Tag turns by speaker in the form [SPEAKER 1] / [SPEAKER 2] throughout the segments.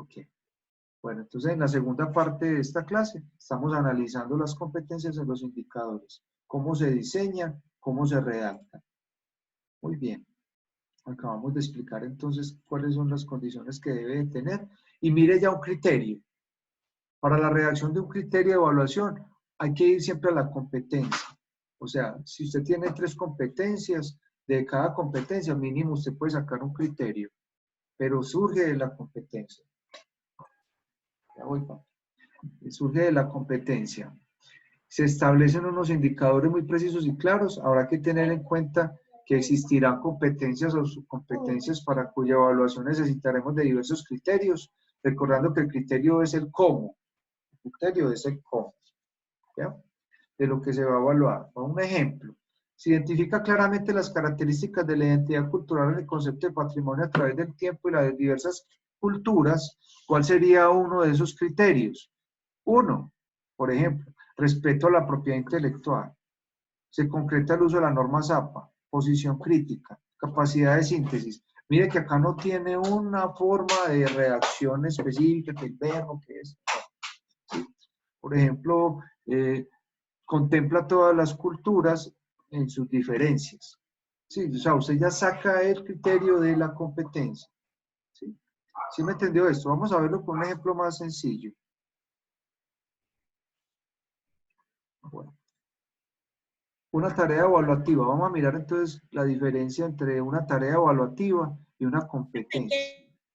[SPEAKER 1] Ok. Bueno, entonces en la segunda parte de esta clase estamos analizando las competencias en los indicadores, cómo se diseñan, cómo se redactan. Muy bien. Acabamos de explicar entonces cuáles son las condiciones que debe de tener. Y mire ya un criterio. Para la redacción de un criterio de evaluación hay que ir siempre a la competencia. O sea, si usted tiene 3 competencias, de cada competencia mínimo usted puede sacar un criterio, pero surge de la competencia. Ya voy, papi. Surge de la competencia. Se establecen unos indicadores muy precisos y claros. Habrá que tener en cuenta que existirán competencias o subcompetencias para cuya evaluación necesitaremos de diversos criterios, recordando que el criterio es el cómo. El criterio es el cómo, ¿ya? De lo que se va a evaluar. Un ejemplo. Se identifica claramente las características de la identidad cultural en el concepto de patrimonio a través del tiempo y las diversas culturas. ¿Cuál sería uno de esos criterios? Uno, por ejemplo, respeto a la propiedad intelectual. Se concreta el uso de la norma ZAPA, posición crítica, capacidad de síntesis. Mire que acá no tiene una forma de redacción específica, que el verbo, que es. ¿Sí? Por ejemplo, contempla todas las culturas en sus diferencias. ¿Sí? O sea, usted ya saca el criterio de la competencia. ¿Sí? ¿Sí me entendió esto? Vamos a verlo con un ejemplo más sencillo. Bueno. Una tarea evaluativa. Vamos a mirar entonces la diferencia entre una tarea evaluativa y una competencia.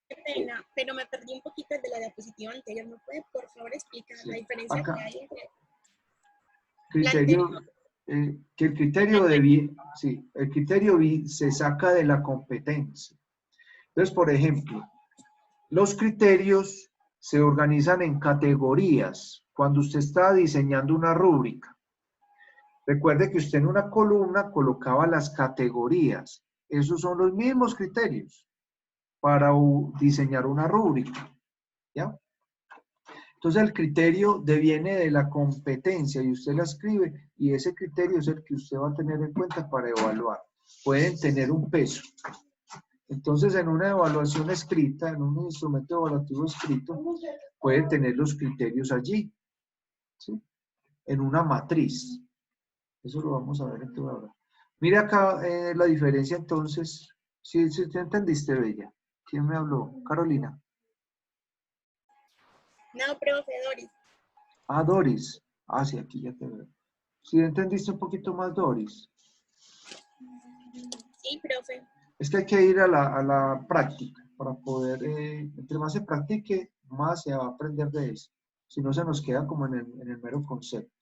[SPEAKER 2] Qué pena, pero me perdí un poquito de la diapositiva anterior. ¿Me puede, por favor, explicar la diferencia
[SPEAKER 1] Acá,
[SPEAKER 2] que hay entre
[SPEAKER 1] criterio, que el criterio sí, el criterio se saca de la competencia. Entonces, por ejemplo, los criterios se organizan en categorías cuando usted está diseñando una rúbrica. Recuerde que usted en una columna colocaba las categorías. Esos son los mismos criterios para diseñar una rúbrica. ¿Ya? Entonces el criterio deviene de la competencia y usted la escribe y ese criterio es el que usted va a tener en cuenta para evaluar. Pueden tener un peso. Entonces en una evaluación escrita, en un instrumento evaluativo escrito, puede tener los criterios allí, ¿sí? En una matriz. Eso lo vamos a ver entonces ahora. Mira acá la diferencia entonces. Si te entendiste, Bella. ¿Quién me habló? Carolina.
[SPEAKER 2] No, profe, Doris.
[SPEAKER 1] Ah, Doris. Ah, sí, aquí ya te veo. ¿Sí entendiste un poquito más, Doris?
[SPEAKER 2] Sí, profe.
[SPEAKER 1] Es que hay que ir a la práctica para poder, entre más se practique, más se va a aprender de eso. Si no, se nos queda como en el mero concepto.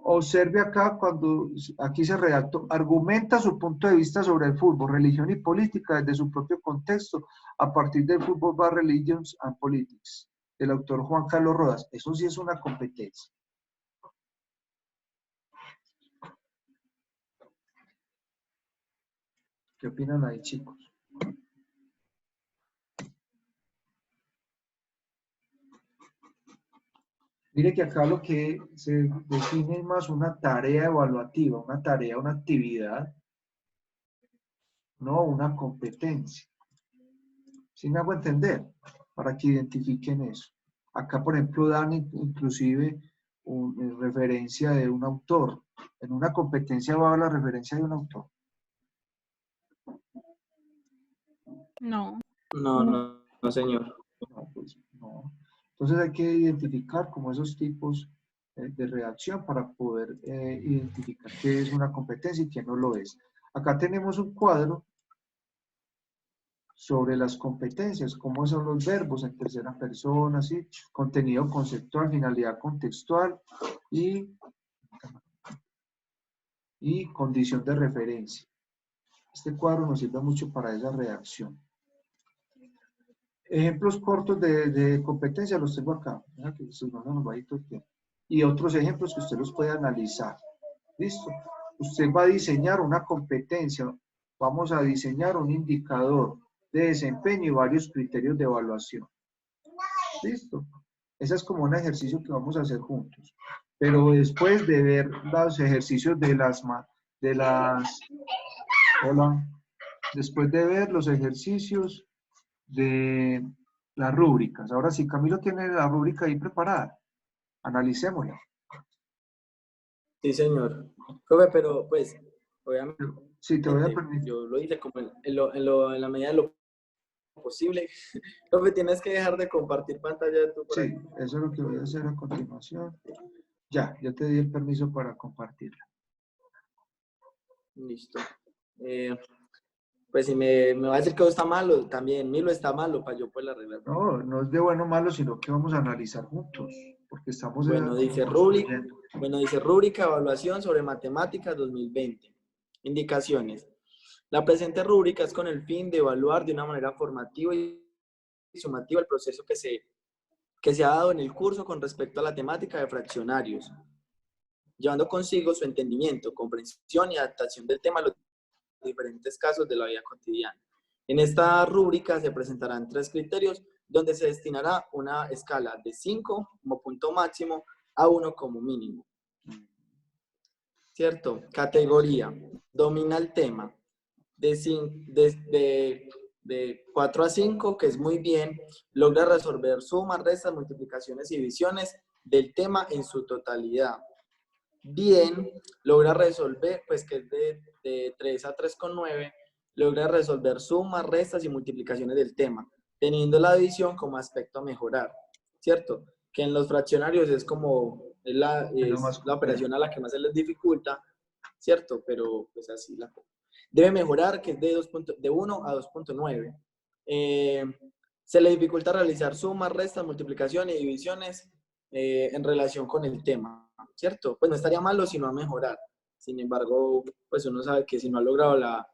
[SPEAKER 1] Observe acá cuando aquí se redactó, argumenta su punto de vista sobre el fútbol, religión y política desde su propio contexto, a partir del Football by Religions and Politics, del autor Juan Carlos Rodas. Eso sí es una competencia. ¿Qué opinan ahí, chicos? Mire que acá lo que se define es más una tarea evaluativa, una tarea, una actividad, no una competencia. ¿Sí me hago entender? Para que identifiquen eso. Acá, por ejemplo, dan inclusive referencia de un autor. En una competencia va a la referencia de un autor.
[SPEAKER 3] No.
[SPEAKER 4] No, señor.
[SPEAKER 1] No, pues no. Entonces hay que identificar como esos tipos de redacción para poder identificar qué es una competencia y qué no lo es. Acá tenemos un cuadro sobre las competencias, cómo son los verbos en tercera persona, ¿sí? Contenido conceptual, finalidad contextual y condición de referencia. Este cuadro nos sirve mucho para esa redacción. Ejemplos cortos de competencia los tengo acá. Mira que se nos va a ir todo el tiempo. Y otros ejemplos que usted los puede analizar. ¿Listo? Usted va a diseñar una competencia. Vamos a diseñar un indicador de desempeño y varios criterios de evaluación. ¿Listo? Ese es como un ejercicio que vamos a hacer juntos. Pero después de ver los ejercicios hola. Después de ver los ejercicios de Las rúbricas. Ahora sí, Camilo tiene la rúbrica ahí preparada. Analicémosla.
[SPEAKER 4] Sí, señor. Profe, pero pues, obviamente,
[SPEAKER 1] Sí, te voy a permitir.
[SPEAKER 4] yo lo hice como en la medida de lo posible. Profe, tienes que dejar de compartir pantalla tú por
[SPEAKER 1] Sí,
[SPEAKER 4] ahí.
[SPEAKER 1] eso es lo que voy a hacer a continuación. Ya te di el permiso para compartirla.
[SPEAKER 4] Listo. Pues si me va a decir que está malo, también Milo está malo para yo poder arreglar.
[SPEAKER 1] No, no es de bueno o malo, sino que vamos a analizar juntos, porque estamos
[SPEAKER 4] Bueno, dice
[SPEAKER 1] construyendo.
[SPEAKER 4] rúbrica evaluación sobre matemáticas 2020. Indicaciones. La presente rúbrica es con el fin de evaluar de una manera formativa y sumativa el proceso que se ha dado en el curso con respecto a la temática de fraccionarios, llevando consigo su entendimiento, comprensión y adaptación del tema a los diferentes casos de la vida cotidiana. En esta rúbrica se presentarán 3 criterios donde se destinará una escala de 5 como punto máximo a 1 como mínimo. ¿Cierto? Categoría. Domina el tema. De 4 a 5, que es muy bien, logra resolver sumas, restas, multiplicaciones y divisiones del tema en su totalidad. Bien, logra resolver, pues que es de 3 a 3,9, logra resolver sumas, restas y multiplicaciones del tema, teniendo la división como aspecto a mejorar, ¿cierto? Que en los fraccionarios es como, es la operación a la que más se les dificulta, ¿cierto? Pero pues así la cosa. Debe mejorar, que es de 1 a 2,9. Se le dificulta realizar sumas, restas, multiplicaciones y divisiones en relación con el tema, ¿cierto? Pues no estaría malo, sino a mejorar. Sin embargo, pues uno sabe que si no ha logrado la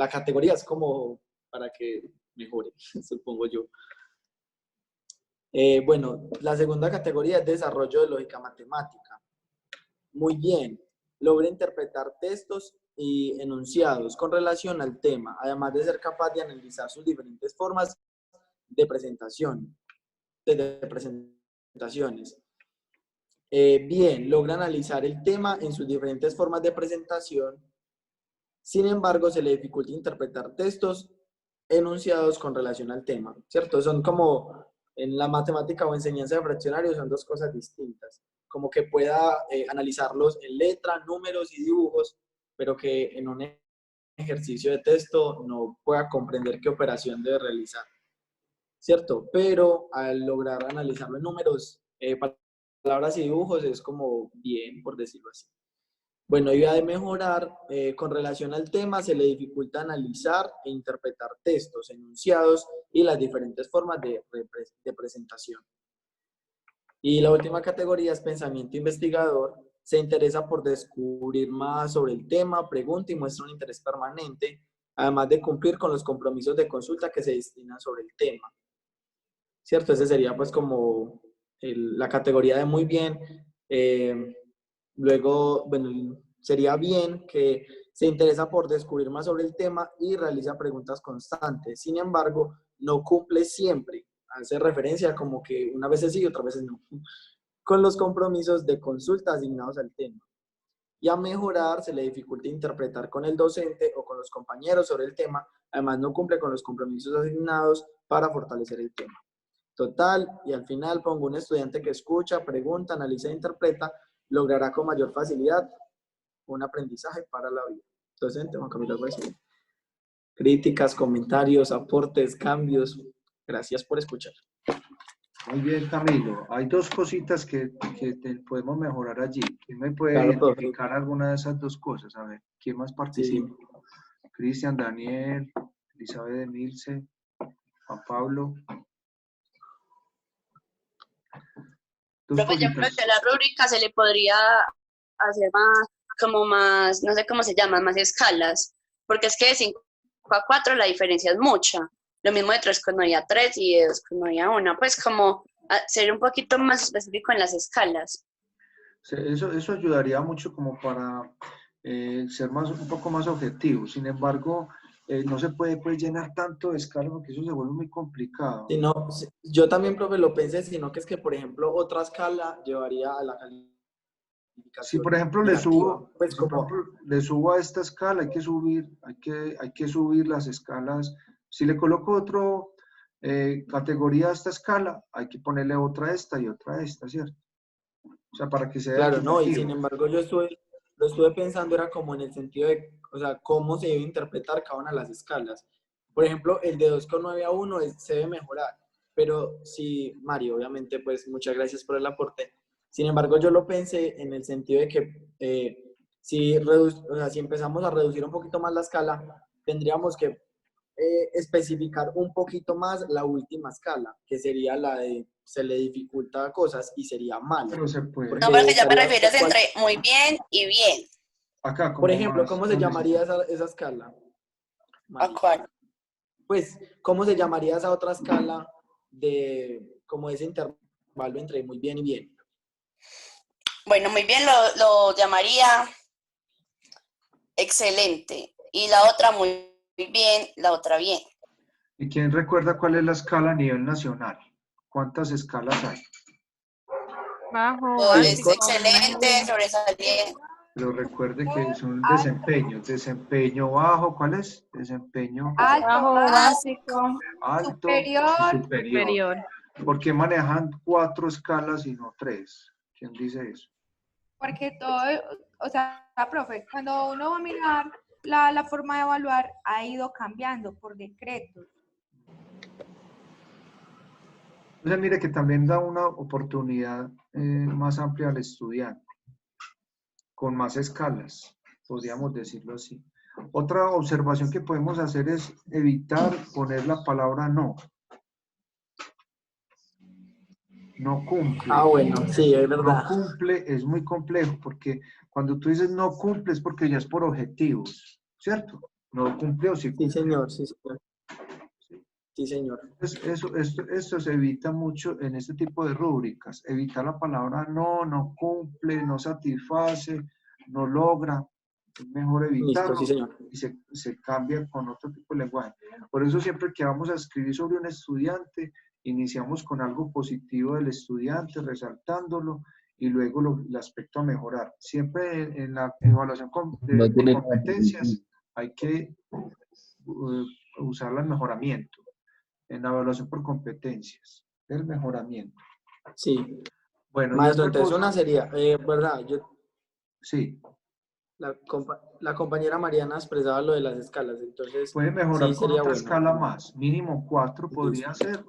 [SPEAKER 4] categoría es como para que mejore, supongo yo. Bueno, la segunda categoría es desarrollo de lógica matemática. Muy bien, logra interpretar textos y enunciados con relación al tema, además de ser capaz de analizar sus diferentes formas de presentación, de presentaciones. Bien, logra analizar el tema en sus diferentes formas de presentación. Sin embargo, se le dificulta interpretar textos enunciados con relación al tema, ¿cierto? Son como en la matemática o enseñanza de fraccionarios, son dos cosas distintas. Como que pueda analizarlos en letra, números y dibujos, pero que en un ejercicio de texto no pueda comprender qué operación debe realizar, ¿cierto? Pero al lograr analizarlo en números, palabras y dibujos es como bien, por decirlo así. Bueno, idea de mejorar con relación al tema, se le dificulta analizar e interpretar textos, enunciados y las diferentes formas de presentación. Y la última categoría es pensamiento investigador. Se interesa por descubrir más sobre el tema, pregunta y muestra un interés permanente, además de cumplir con los compromisos de consulta que se destinan sobre el tema. ¿Cierto? Ese sería pues como la categoría de muy bien. Luego, bueno, sería bien que se interesa por descubrir más sobre el tema y realiza preguntas constantes. Sin embargo, no cumple siempre. Hace referencia como que una vez sí y otras veces no. Con los compromisos de consulta asignados al tema. Y a mejorar se le dificulta interpretar con el docente o con los compañeros sobre el tema. Además, no cumple con los compromisos asignados para fortalecer el tema. Total, y al final pongo un estudiante que escucha, pregunta, analiza e interpreta, logrará con mayor facilidad un aprendizaje para la vida. Docente Juan Camilo Arguez. Críticas, comentarios, aportes, cambios. Gracias por escuchar.
[SPEAKER 1] Muy bien, Camilo. Hay dos cositas que podemos mejorar allí. ¿Quién me puede
[SPEAKER 4] Claro,
[SPEAKER 1] identificar alguna de esas dos cosas? A ver, ¿quién más participa?
[SPEAKER 4] Sí.
[SPEAKER 1] Cristian, Daniel, Elizabeth Emilce, Juan Pablo.
[SPEAKER 5] Profe, yo creo que a la rúbrica se le podría hacer más, no sé cómo se llama, más escalas, porque es que de 5 a 4 la diferencia es mucha. Lo mismo de 3,9 a 3 y de 2,9 a 1, pues como ser un poquito más específico en las escalas.
[SPEAKER 1] Eso ayudaría mucho como para ser un poco más objetivo. Sin embargo, no se puede llenar tanto de escala porque eso se vuelve muy complicado.
[SPEAKER 4] No, yo también, profe, lo pensé, sino que es que, por ejemplo, otra escala llevaría a la calificación.
[SPEAKER 1] Si, por ejemplo, le subo a esta escala, hay que subir las escalas. Si le coloco categoría a esta escala, hay que ponerle otra a esta y otra a esta, ¿cierto? O sea, para que sea
[SPEAKER 4] Claro, no, y
[SPEAKER 1] equitativo.
[SPEAKER 4] sin embargo lo estuve pensando era como en el sentido de, o sea, cómo se debe interpretar cada una de las escalas. Por ejemplo, el de 2,9 a 1 se debe mejorar, pero sí, Mario, obviamente, pues muchas gracias por el aporte. Sin embargo, yo lo pensé en el sentido de que o sea, si empezamos a reducir un poquito más la escala, tendríamos que especificar un poquito más la última escala, que sería la de se le dificulta cosas y sería mal.
[SPEAKER 1] Pero se puede.
[SPEAKER 5] No, porque ya me
[SPEAKER 4] estaría-
[SPEAKER 5] refieres entre muy bien y bien.
[SPEAKER 1] Acá,
[SPEAKER 4] Por
[SPEAKER 1] como
[SPEAKER 4] ejemplo,
[SPEAKER 1] más
[SPEAKER 4] ¿cómo se llamaría esa escala?
[SPEAKER 5] ¿A
[SPEAKER 4] Mari?
[SPEAKER 5] cuál?
[SPEAKER 4] Pues, ¿cómo se llamaría esa otra escala de como ese intervalo entre muy bien y bien?
[SPEAKER 5] Bueno, muy bien lo llamaría excelente. Y la otra muy bien, la otra bien.
[SPEAKER 1] ¿Y quién recuerda cuál es la escala a nivel nacional? ¿Cuántas escalas hay?
[SPEAKER 3] Bajo,
[SPEAKER 5] Es
[SPEAKER 3] básico,
[SPEAKER 5] excelente,
[SPEAKER 3] medio.
[SPEAKER 5] sobresaliente.
[SPEAKER 1] Pero recuerde que son
[SPEAKER 6] Alto,
[SPEAKER 1] desempeños. Desempeño bajo, ¿cuál es? Desempeño
[SPEAKER 6] alto,
[SPEAKER 3] Bajo, básico,
[SPEAKER 1] alto y
[SPEAKER 6] superior,
[SPEAKER 1] superior.
[SPEAKER 3] superior.
[SPEAKER 1] ¿Por qué manejan 4 escalas y no 3? ¿Quién dice eso?
[SPEAKER 6] porque todo, o sea, profe, cuando uno va a mirar la forma de evaluar ha ido cambiando por decretos.
[SPEAKER 1] Entonces, mire que también da una oportunidad más amplia al estudiante, con más escalas, podríamos decirlo así. Otra observación que podemos hacer es evitar poner la palabra no. No cumple.
[SPEAKER 4] Ah, bueno, sí, es
[SPEAKER 1] No
[SPEAKER 4] verdad.
[SPEAKER 1] cumple es muy complejo porque cuando tú dices no cumple es porque ya es por objetivos, ¿cierto? No cumple o sí
[SPEAKER 4] Sí,
[SPEAKER 1] cumple.
[SPEAKER 4] señor, sí, señor. Sí, señor.
[SPEAKER 1] Entonces, esto se evita mucho en este tipo de rúbricas. Evitar la palabra no, no cumple, no satisface, no logra. Es mejor
[SPEAKER 4] Listo,
[SPEAKER 1] evitarlo
[SPEAKER 4] sí, señor.
[SPEAKER 1] y se cambia con otro tipo de lenguaje. Por eso siempre que vamos a escribir sobre un estudiante, iniciamos con algo positivo del estudiante, resaltándolo, y luego el aspecto a mejorar. Siempre en la evaluación de competencias hay que usar el mejoramiento. En la evaluación por competencias, el mejoramiento.
[SPEAKER 4] Sí.
[SPEAKER 1] Bueno, y
[SPEAKER 4] Maestro,
[SPEAKER 1] otra
[SPEAKER 4] entonces
[SPEAKER 1] cosa,
[SPEAKER 4] una sería, ¿verdad?
[SPEAKER 1] sí,
[SPEAKER 4] La compañera Mariana expresaba lo de las escalas, entonces
[SPEAKER 1] puede mejorar
[SPEAKER 4] sí
[SPEAKER 1] con
[SPEAKER 4] sería
[SPEAKER 1] otra
[SPEAKER 4] bueno.
[SPEAKER 1] escala más, mínimo 4 podría
[SPEAKER 4] Listo.
[SPEAKER 1] ser,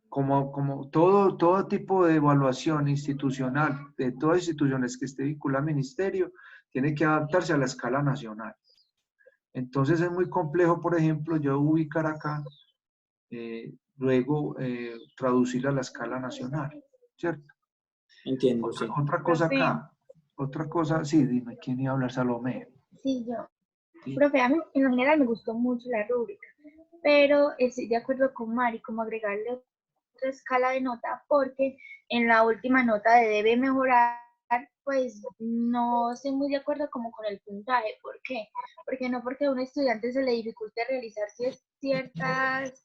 [SPEAKER 1] como todo tipo de evaluación institucional, de todas instituciones que esté vinculada al ministerio, tiene que adaptarse a la escala nacional. Entonces es muy complejo, por ejemplo, yo ubicar acá, luego traducirla a la escala nacional, ¿cierto?
[SPEAKER 4] Entiendo, sí.
[SPEAKER 1] Otra cosa
[SPEAKER 7] Profe,
[SPEAKER 1] acá, otra cosa, sí, dime, ¿quién iba a hablar? Salomé.
[SPEAKER 7] sí, yo.
[SPEAKER 1] Sí.
[SPEAKER 7] Profe, a mí en lo general me gustó mucho la rúbrica, pero estoy de acuerdo con Mari, como agregarle otra escala de nota, porque en la última nota de debe mejorar, pues no estoy muy de acuerdo como con el puntaje. ¿Por qué? Porque no porque a un estudiante se le dificulte realizar ciertas,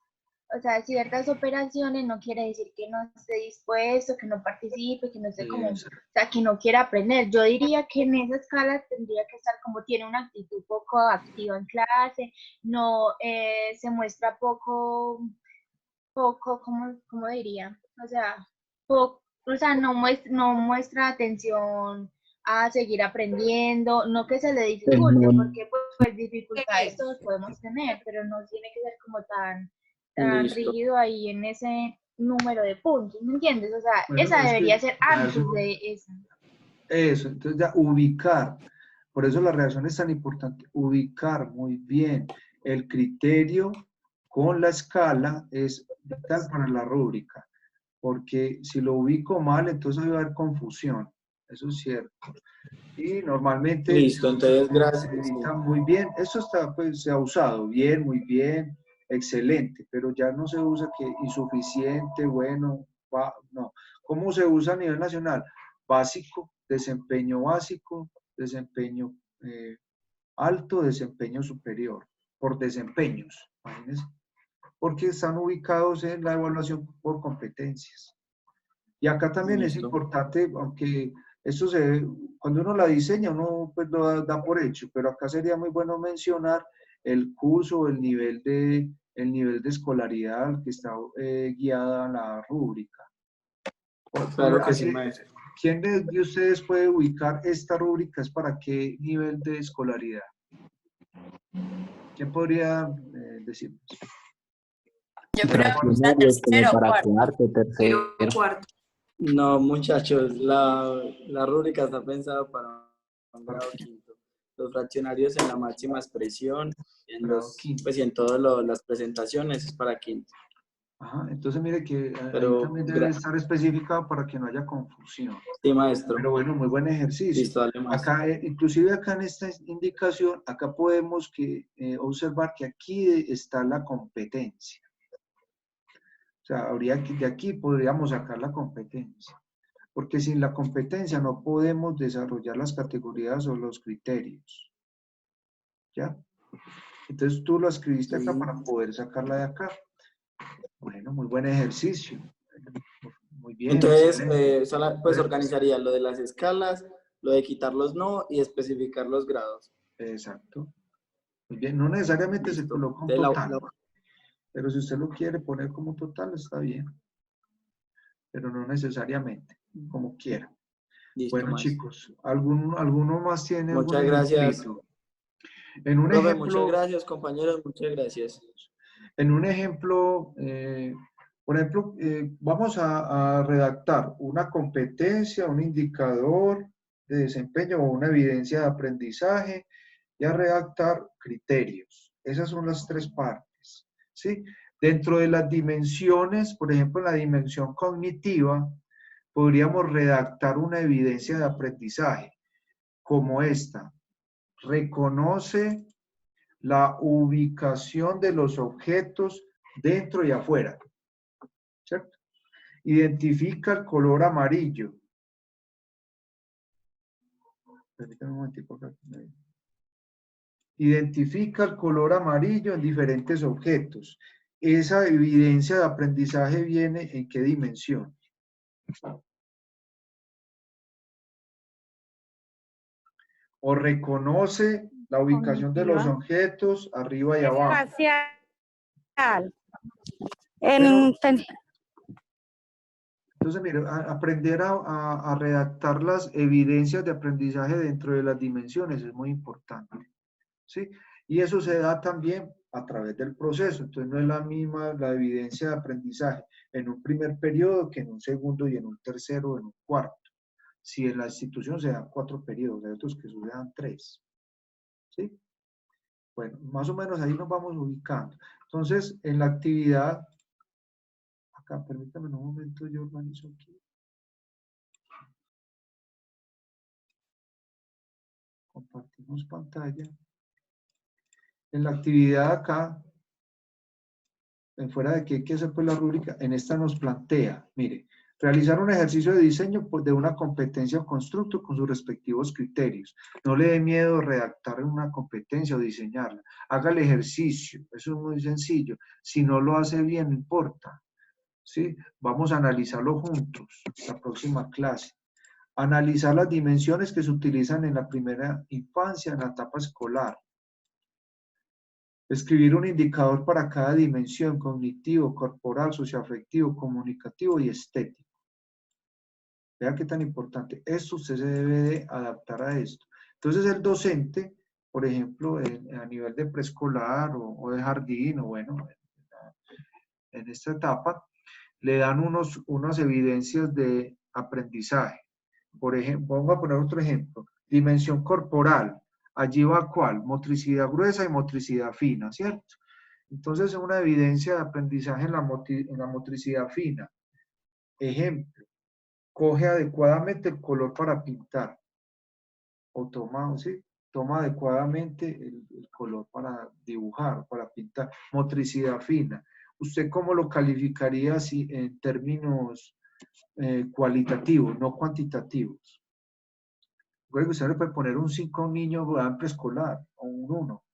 [SPEAKER 7] o sea, ciertas operaciones, no quiere decir que no esté dispuesto, que no participe, que no esté como, o sea, que no quiera aprender. Yo diría que en esa escala tendría que estar como tiene una actitud poco activa en clase, no se muestra poco, ¿cómo diría? O sea, no muestra atención a seguir aprendiendo, no que se le dificulte, porque pues dificultades todos podemos tener, pero no tiene que ser como tan
[SPEAKER 4] Listo.
[SPEAKER 7] rígido ahí en ese número de puntos, ¿me entiendes? O sea,
[SPEAKER 1] Bueno,
[SPEAKER 7] esa
[SPEAKER 1] es que
[SPEAKER 7] debería ser
[SPEAKER 1] para
[SPEAKER 7] antes
[SPEAKER 1] eso,
[SPEAKER 7] de esa.
[SPEAKER 1] eso, entonces ya ubicar, por eso la reacción es tan importante, ubicar muy bien el criterio con la escala es vital para la rúbrica, porque si lo ubico mal, entonces va a haber confusión, eso es cierto. Y normalmente
[SPEAKER 4] Listo, entonces
[SPEAKER 1] se
[SPEAKER 4] gracias.
[SPEAKER 1] edita muy bien, eso está, pues, se ha usado bien, muy bien, excelente, pero ya no se usa que insuficiente, bueno, no. ¿Cómo se usa a nivel nacional? Básico, desempeño alto, desempeño superior, por desempeños, imagínense, porque están ubicados en la evaluación por competencias. Y acá también es
[SPEAKER 4] Listo.
[SPEAKER 1] importante, aunque esto cuando uno la diseña, uno pues lo da por hecho, pero acá sería muy bueno mencionar el curso, el nivel de el nivel de escolaridad al que está guiada la rúbrica.
[SPEAKER 4] Claro que sí, maestro.
[SPEAKER 1] ¿Quién de ustedes puede ubicar esta rúbrica? ¿Es para qué nivel de escolaridad? ¿Quién podría decirnos?
[SPEAKER 5] Yo creo que la
[SPEAKER 8] Primarios, como
[SPEAKER 5] tercero o
[SPEAKER 8] para
[SPEAKER 5] cuarto.
[SPEAKER 8] cuarto, tercero.
[SPEAKER 6] Cuarto.
[SPEAKER 4] No, muchachos, la rúbrica está pensada para un grado quinto. Los fraccionarios en la máxima expresión, pues y en todas las presentaciones es para quinto.
[SPEAKER 1] Ajá, entonces mire que
[SPEAKER 4] Pero
[SPEAKER 1] ahí también debe estar especificado para que no haya confusión.
[SPEAKER 4] Sí, maestro.
[SPEAKER 1] Pero bueno, muy buen ejercicio.
[SPEAKER 4] Listo, dale, maestro.
[SPEAKER 1] Acá, inclusive acá en esta indicación, acá podemos observar que aquí está la competencia. O sea, de aquí podríamos sacar la competencia. Porque sin la competencia no podemos desarrollar las categorías o los criterios. ¿Ya? Entonces tú lo escribiste acá para poder sacarla de acá. Bueno, muy buen ejercicio. Muy bien.
[SPEAKER 4] Entonces, pues organizaría lo de las escalas, lo de quitar los no y especificar los grados.
[SPEAKER 1] Exacto. Muy bien, no necesariamente se coloca un total. Pero si usted lo quiere poner como total, está bien. Pero no necesariamente, como quiera.
[SPEAKER 4] Listo,
[SPEAKER 1] bueno,
[SPEAKER 4] maestro.
[SPEAKER 1] chicos, ¿alguno más tiene
[SPEAKER 4] Muchas
[SPEAKER 1] algún
[SPEAKER 4] gracias.
[SPEAKER 1] ejemplito? En un
[SPEAKER 4] Profe,
[SPEAKER 1] ejemplo,
[SPEAKER 4] muchas gracias, compañeros, muchas gracias.
[SPEAKER 1] En un ejemplo, por ejemplo, vamos a redactar una competencia, un indicador de desempeño o una evidencia de aprendizaje y a redactar criterios. Esas son las tres partes, ¿sí? Dentro de las dimensiones, por ejemplo, en la dimensión cognitiva, podríamos redactar una evidencia de aprendizaje como esta. Reconoce la ubicación de los objetos dentro y afuera, ¿cierto? Identifica el color amarillo. Permítame un momentico acá. Identifica el color amarillo en diferentes objetos. Esa evidencia de aprendizaje viene ¿en qué dimensión? O reconoce la ubicación de los objetos arriba y abajo.
[SPEAKER 3] Espacial.
[SPEAKER 1] Entonces, mire, aprender a redactar las evidencias de aprendizaje dentro de las dimensiones es muy importante, ¿sí? Y eso se da también a través del proceso. Entonces, no es la misma la evidencia de aprendizaje en un primer periodo que en un segundo y en un tercero o en un cuarto. Si en la institución se dan 4 periodos, hay otros que se dan 3, ¿sí? Bueno, más o menos ahí nos vamos ubicando. Entonces, en la actividad, acá, permítame un momento, yo organizo aquí. Compartimos pantalla. En la actividad acá, en fuera de que hay que hacer pues la rúbrica, en esta nos plantea, mire, realizar un ejercicio de diseño de una competencia o constructo con sus respectivos criterios. No le dé miedo redactar una competencia o diseñarla. Haga el ejercicio, eso es muy sencillo. Si no lo hace bien, no importa. ¿Sí? Vamos a analizarlo juntos, la próxima clase. Analizar las dimensiones que se utilizan en la primera infancia, en la etapa escolar. Escribir un indicador para cada dimensión, cognitivo, corporal, socioafectivo, comunicativo y estético. Vea qué tan importante. Esto usted se debe de adaptar a esto. Entonces el docente, por ejemplo, a nivel de preescolar o de jardín, o bueno, en esta etapa, le dan unas evidencias de aprendizaje. Por ejemplo, vamos a poner otro ejemplo. Dimensión corporal. Allí va ¿cuál? Motricidad gruesa y motricidad fina, ¿cierto? Entonces, es una evidencia de aprendizaje en la motricidad fina. Ejemplo, coge adecuadamente el color para pintar. O toma, ¿sí? Toma adecuadamente el color para dibujar, para pintar. Motricidad fina. ¿Usted cómo lo calificaría así en términos cualitativos, no cuantitativos? Recuerde que usted le puede poner un 5 a un niño en preescolar o un 1.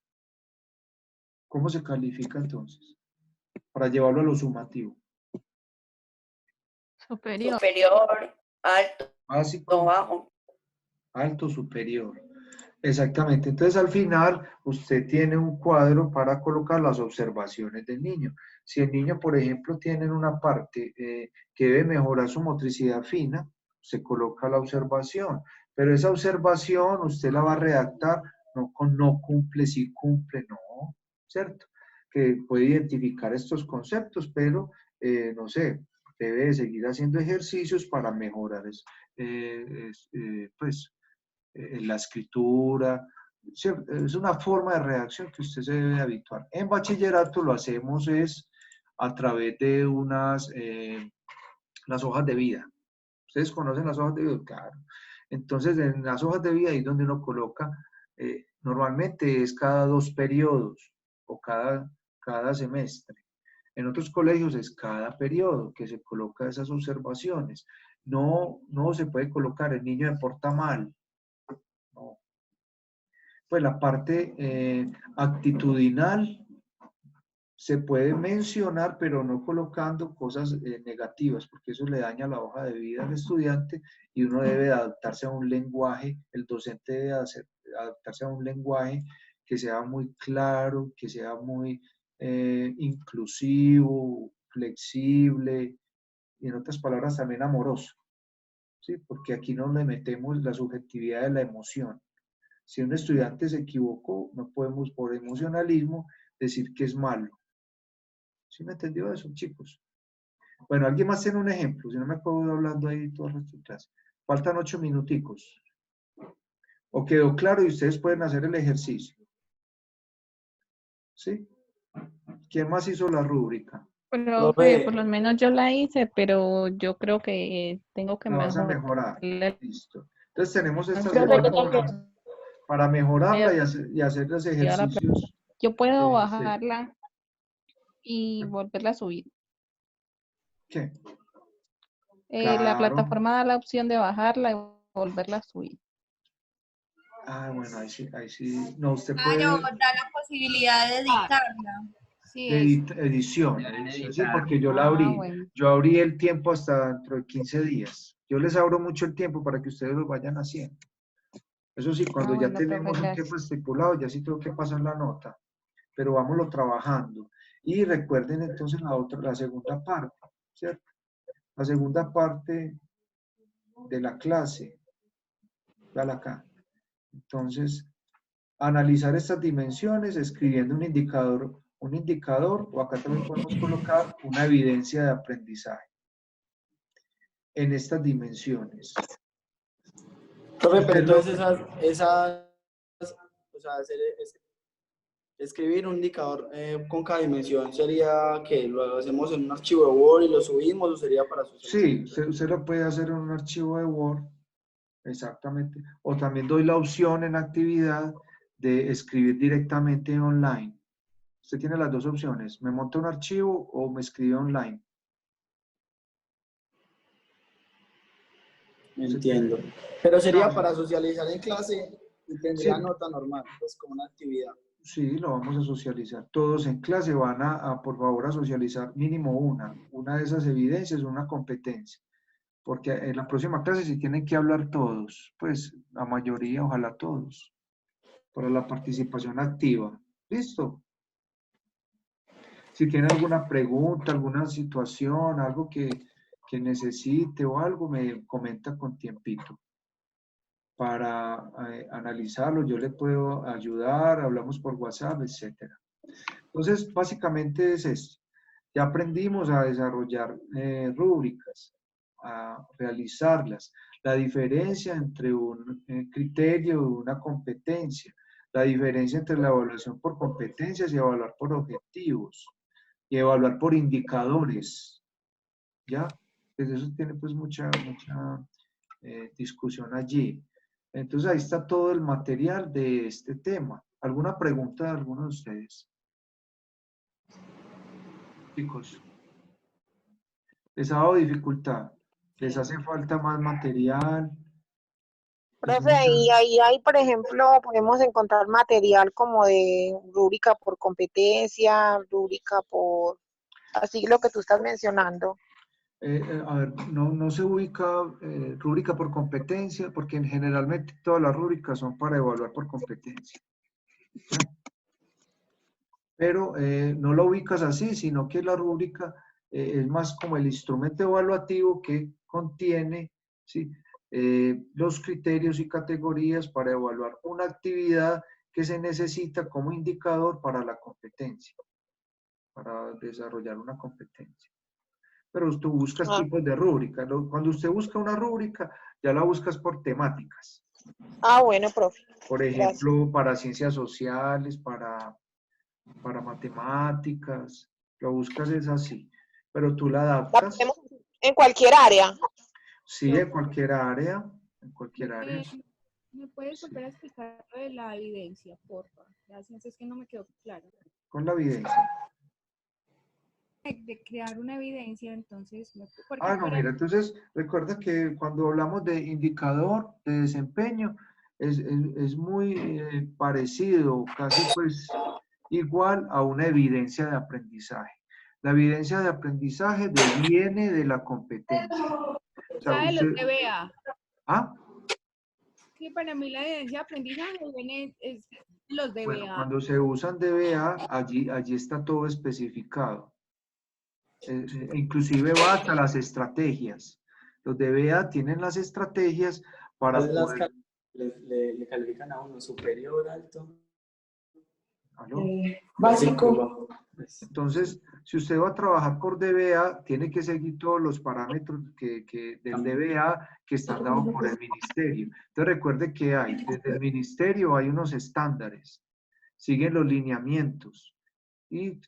[SPEAKER 1] ¿Cómo se califica entonces? Para llevarlo a lo sumativo.
[SPEAKER 5] Superior, alto,
[SPEAKER 1] Básico,
[SPEAKER 5] bajo.
[SPEAKER 1] alto, superior. Exactamente. Entonces, al final, usted tiene un cuadro para colocar las observaciones del niño. Si el niño, por ejemplo, tiene en una parte que debe mejorar su motricidad fina, se coloca la observación. Pero esa observación usted la va a redactar no con no cumple, si cumple, no, ¿cierto? Que puede identificar estos conceptos, pero, no sé, debe de seguir haciendo ejercicios para mejorar, pues, la escritura. Es una forma de redacción que usted se debe habituar. En bachillerato lo hacemos es a través de las hojas de vida. ¿Ustedes conocen las hojas de vida? Claro. Entonces, en las hojas de vida ahí es donde uno coloca, normalmente es cada 2 periodos o cada semestre. En otros colegios es cada periodo que se coloca esas observaciones. No, no se puede colocar el niño se porta mal. No. Pues la parte actitudinal se puede mencionar, pero no colocando cosas negativas, porque eso le daña la hoja de vida al estudiante y uno debe adaptarse a un lenguaje, el docente debe adaptarse a un lenguaje que sea muy claro, que sea muy inclusivo, flexible y en otras palabras también amoroso, ¿sí? Porque aquí no le metemos la subjetividad de la emoción. Si un estudiante se equivocó, no podemos por emocionalismo decir que es malo. ¿Sí me entendió eso, chicos? Bueno, ¿alguien más tiene un ejemplo? Si no me puedo ir hablando ahí toda la clase. Faltan 8 minuticos. ¿O quedó claro y ustedes pueden hacer el ejercicio? ¿Sí? ¿Quién más hizo la rúbrica?
[SPEAKER 3] Profe, por lo menos yo la hice, pero yo creo que tengo que
[SPEAKER 1] La vas a
[SPEAKER 3] mejorar.
[SPEAKER 1] mejorar. Listo. Entonces tenemos esta
[SPEAKER 3] Profe,
[SPEAKER 1] semana
[SPEAKER 3] yo también
[SPEAKER 1] para mejorarla y hacer los ejercicios.
[SPEAKER 3] yo puedo
[SPEAKER 1] Sí.
[SPEAKER 3] bajarla y volverla a subir.
[SPEAKER 1] ¿Qué?
[SPEAKER 3] La
[SPEAKER 1] Claro.
[SPEAKER 3] plataforma da la opción de bajarla y volverla a subir.
[SPEAKER 1] Ah, bueno, ahí sí. No, usted
[SPEAKER 6] Claro,
[SPEAKER 1] puede...
[SPEAKER 6] da la posibilidad de editarla. Sí,
[SPEAKER 1] De
[SPEAKER 6] es.
[SPEAKER 1] edición, sí, porque yo la abrí.
[SPEAKER 3] Bueno.
[SPEAKER 1] Yo abrí el tiempo hasta dentro de 15 días. Yo les abro mucho el tiempo para que ustedes lo vayan haciendo. Eso sí, cuando ya
[SPEAKER 3] Bueno,
[SPEAKER 1] tenemos
[SPEAKER 3] profe,
[SPEAKER 1] un tiempo estipulado, ya sí tengo que pasar la nota, pero vámonos trabajando. Y recuerden entonces la segunda parte, ¿cierto? La segunda parte de la clase. Véala acá. Entonces, analizar estas dimensiones escribiendo un indicador, o acá también podemos colocar una evidencia de aprendizaje en estas dimensiones.
[SPEAKER 4] Profe, pero entonces o sea, escribir un indicador con cada dimensión sería que lo hacemos en un archivo de Word y lo subimos, o sería para socializar.
[SPEAKER 1] Sí, usted lo puede hacer en un archivo de Word, exactamente. O también doy la opción en actividad de escribir directamente online. Usted tiene las dos opciones, me monta un archivo o me escribe online.
[SPEAKER 4] Entiendo. Pero sería para socializar en clase y tendría
[SPEAKER 1] Sí.
[SPEAKER 4] nota normal, pues como una actividad.
[SPEAKER 1] Sí, lo vamos a socializar. Todos en clase van por favor, a socializar mínimo una de esas evidencias, una competencia. Porque en la próxima clase sí tienen que hablar todos, pues la mayoría, ojalá todos, para la participación activa. ¿Listo? Si tiene alguna pregunta, alguna situación, algo que necesite o algo, me comenta con tiempito para analizarlo. Yo le puedo ayudar, hablamos por WhatsApp, etcétera. Entonces, básicamente es esto. Ya aprendimos a desarrollar rúbricas, a realizarlas. La diferencia entre un criterio y una competencia. La diferencia entre la evaluación por competencias y evaluar por objetivos. Y evaluar por indicadores. ¿Ya? Pues eso tiene pues mucha discusión allí. Entonces ahí está todo el material de este tema. ¿Alguna pregunta de alguno de ustedes? Chicos, ¿les ha dado dificultad? ¿Les hace falta más material?
[SPEAKER 3] Profe, y ahí hay, por ejemplo, podemos encontrar material como de rúbrica por competencia, rúbrica por, así lo que tú estás mencionando.
[SPEAKER 1] A ver, no se ubica rúbrica por competencia, porque generalmente todas las rúbricas son para evaluar por competencia. ¿Ya? Pero no lo ubicas así, sino que la rúbrica es más como el instrumento evaluativo que contiene, ¿sí? Los criterios y categorías para evaluar una actividad que se necesita como indicador para la competencia, para desarrollar una competencia. Pero tú buscas tipos de rúbrica. Cuando usted busca una rúbrica, ya la buscas por temáticas.
[SPEAKER 3] Bueno, profe.
[SPEAKER 1] Por ejemplo, para ciencias sociales, para matemáticas, lo buscas es así. Pero tú la
[SPEAKER 3] La
[SPEAKER 1] adaptas.
[SPEAKER 3] ponemos en cualquier área.
[SPEAKER 1] Sí, en cualquier área. En cualquier área.
[SPEAKER 6] ¿Me puedes volver a explicar lo de la evidencia, por favor? Gracias, es que no me quedó claro.
[SPEAKER 1] Con la evidencia.
[SPEAKER 6] De crear una evidencia, entonces...
[SPEAKER 1] No, mira, entonces recuerda que cuando hablamos de indicador de desempeño, es muy parecido, casi pues igual a una evidencia de aprendizaje. La evidencia de aprendizaje deviene de la competencia. O sea,
[SPEAKER 6] de los DBA.
[SPEAKER 1] ¿Ah?
[SPEAKER 6] Sí, para mí la evidencia de aprendizaje viene es los DBA.
[SPEAKER 1] Bueno, cuando se usan DBA, allí está todo especificado. Inclusive va hasta las estrategias. Los DBA tienen las estrategias para poder...
[SPEAKER 4] Le califican a uno superior, alto.
[SPEAKER 1] ¿Aló?
[SPEAKER 4] Básico.
[SPEAKER 1] Entonces, si usted va a trabajar por DBA, tiene que seguir todos los parámetros del DBA que están dados por el ministerio. Entonces, recuerde que desde el ministerio hay unos estándares, siguen los lineamientos y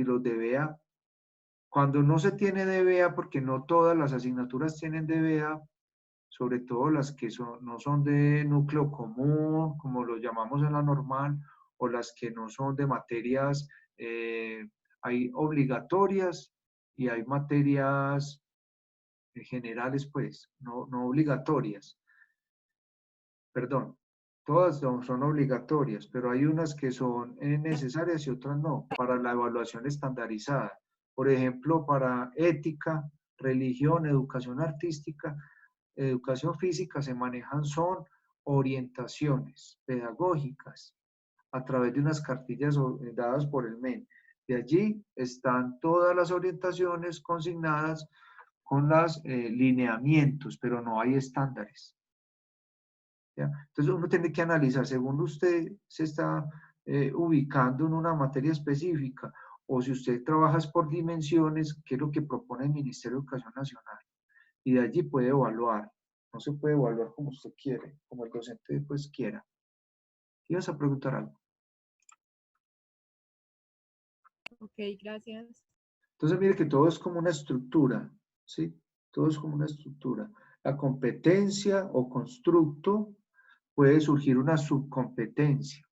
[SPEAKER 1] los DBA. Cuando no se tiene DBA, porque no todas las asignaturas tienen DBA, sobre todo las que no son de núcleo común, como lo llamamos en la normal, o las que no son de materias, hay obligatorias y hay materias generales, pues, no obligatorias. Perdón, todas son obligatorias, pero hay unas que son necesarias y otras no, para la evaluación estandarizada. Por ejemplo, para ética, religión, educación artística, educación física se manejan son orientaciones pedagógicas a través de unas cartillas dadas por el MEN. De allí están todas las orientaciones consignadas con los lineamientos, pero no hay estándares. ¿Ya? Entonces uno tiene que analizar, según usted se está ubicando en una materia específica, o si usted trabaja por dimensiones, qué es lo que propone el Ministerio de Educación Nacional. Y de allí puede evaluar. No se puede evaluar como usted quiere, como el docente pues quiera. ¿Ibas a preguntar algo?
[SPEAKER 6] Ok, gracias.
[SPEAKER 1] Entonces mire que todo es como una estructura, ¿sí? Todo es como una estructura. La competencia o constructo puede surgir una subcompetencia.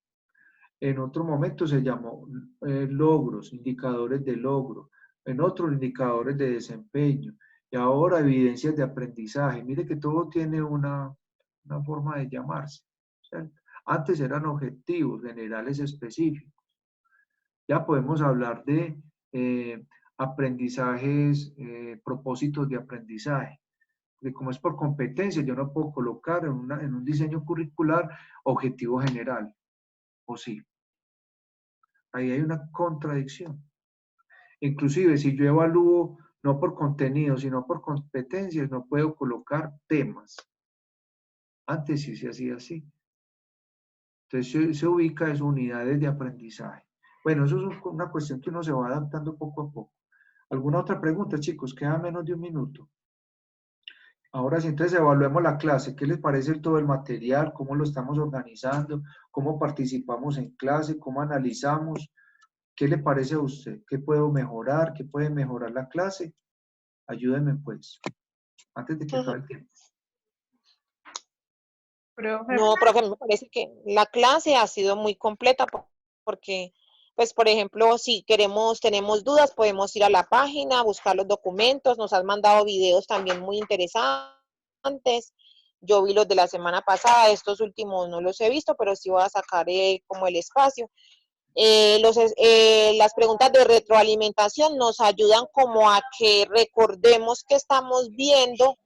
[SPEAKER 1] En otro momento se llamó logros, indicadores de logro. En otro, indicadores de desempeño. Y ahora, evidencias de aprendizaje. Mire que todo tiene una forma de llamarse. ¿Cierto? Antes eran objetivos generales específicos. Ya podemos hablar de aprendizajes, propósitos de aprendizaje. Porque como es por competencia, yo no puedo colocar en un diseño curricular objetivo general. ¿O sí? Ahí hay una contradicción. Inclusive, si yo evalúo no por contenido, sino por competencias, no puedo colocar temas. Antes sí se hacía así. Entonces se ubica en unidades de aprendizaje. Bueno, eso es una cuestión que uno se va adaptando poco a poco. ¿Alguna otra pregunta, chicos? Queda menos de un minuto. Ahora sí, entonces evaluemos la clase. ¿Qué les parece todo el material? ¿Cómo lo estamos organizando? ¿Cómo participamos en clase? ¿Cómo analizamos? ¿Qué le parece a usted? ¿Qué puedo mejorar? ¿Qué puede mejorar la clase? Ayúdenme, pues, antes de que acabe el tiempo.
[SPEAKER 3] No, profe, me parece que la clase ha sido muy completa porque, pues, por ejemplo, si tenemos dudas, podemos ir a la página, buscar los documentos, nos han mandado videos también muy interesantes. Yo vi los de la semana pasada, estos últimos no los he visto, pero sí voy a sacar como el espacio. Las preguntas de retroalimentación nos ayudan como a que recordemos qué estamos viendo